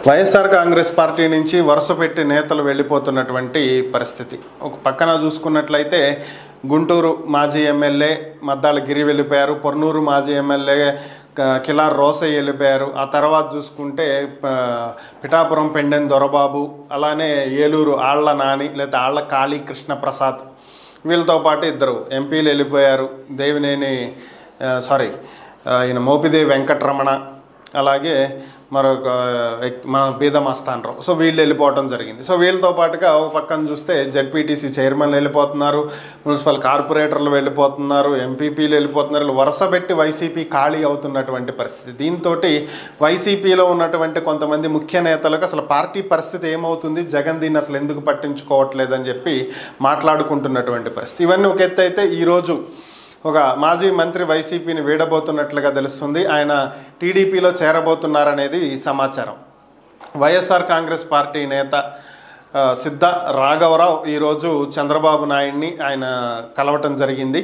YSR Congress party నుంచి వరుస పెట్టి నేతలు వెళ్ళిపోతున్నటువంటి పరిస్థితి. ఒక పక్కన చూసుకున్నట్లయితే గుంటూరు మాజీ ఎమ్మెల్యే మద్దాల గిరి వెళ్ళిపోయారు, పొర్నూరు మాజీ ఎమ్మెల్యే కిలార్ రోసయ్య వెళ్ళిపోయారు. ఆ తర్వాత చూసుకుంటే పిఠాపురం పెండెన్ దొరబాబు, అలానే ఏలూరు ఆళ్ల నాని లేదా ఆళ్ల కాళీ కృష్ణప్రసాద్, వీళ్ళతో పాటు ఇద్దరు ఎంపీలు వెళ్ళిపోయారు. ఈయన మోపిదేవి వెంకటరమణ, అలాగే మరొక మా బీద మస్తానరావు. సో వీళ్ళు వెళ్ళిపోవడం జరిగింది. సో వీళ్ళతో పాటుగా ఒక పక్కన చూస్తే జెడ్పీటీసీ చైర్మన్లు వెళ్ళిపోతున్నారు, మున్సిపల్ కార్పొరేటర్లు వెళ్ళిపోతున్నారు, ఎంపీపీలు వెళ్ళిపోతున్నారు. వరుస పెట్టి వైసీపీ ఖాళీ అవుతున్నటువంటి పరిస్థితి. దీంతో వైసీపీలో ఉన్నటువంటి కొంతమంది ముఖ్య నేతలకు అసలు పార్టీ పరిస్థితి ఏమవుతుంది, జగన్ దీన్ని అసలు ఎందుకు పట్టించుకోవట్లేదని చెప్పి మాట్లాడుకుంటున్నటువంటి పరిస్థితి. ఇవన్నీ ఒక ఎత్తు అయితే ఈరోజు ఒక మాజీ మంత్రి వైసీపీని వీడబోతున్నట్లుగా తెలుస్తుంది. ఆయన టీడీపీలో చేరబోతున్నారనేది సమాచారం. వైఎస్ఆర్ కాంగ్రెస్ పార్టీ నేత సిద్ధ రాఘవరావు ఈరోజు చంద్రబాబు నాయుడిని ఆయన కలవటం జరిగింది.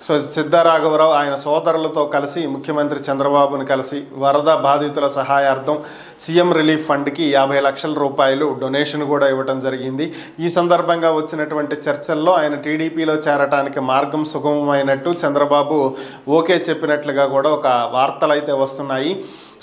సో సిద్ధ రాఘవరావు ఆయన సోదరులతో కలిసి ముఖ్యమంత్రి చంద్రబాబుని కలిసి వరద బాధితుల సహాయార్థం సీఎం రిలీఫ్ ఫండ్కి 50 లక్షల రూపాయలు డొనేషన్ కూడా ఇవ్వడం జరిగింది. ఈ సందర్భంగా వచ్చినటువంటి చర్చల్లో ఆయన టీడీపీలో చేరటానికి మార్గం సుగమమైనట్టు చంద్రబాబు ఓకే చెప్పినట్లుగా కూడా ఒక వార్తలు అయితే వస్తున్నాయి.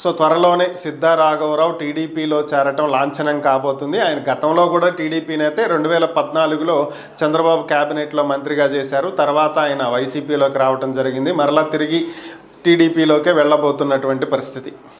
సో త్వరలోనే సిద్ధ రాఘవరావు టీడీపీలో చేరటం లాంఛనం కాబోతుంది. ఆయన గతంలో కూడా టీడీపీ నేతే 2014లో చంద్రబాబు క్యాబినెట్లో మంత్రిగా చేశారు. తర్వాత ఆయన వైసీపీలోకి రావడం జరిగింది. మరలా తిరిగి టీడీపీలోకే వెళ్ళబోతున్నటువంటి పరిస్థితి.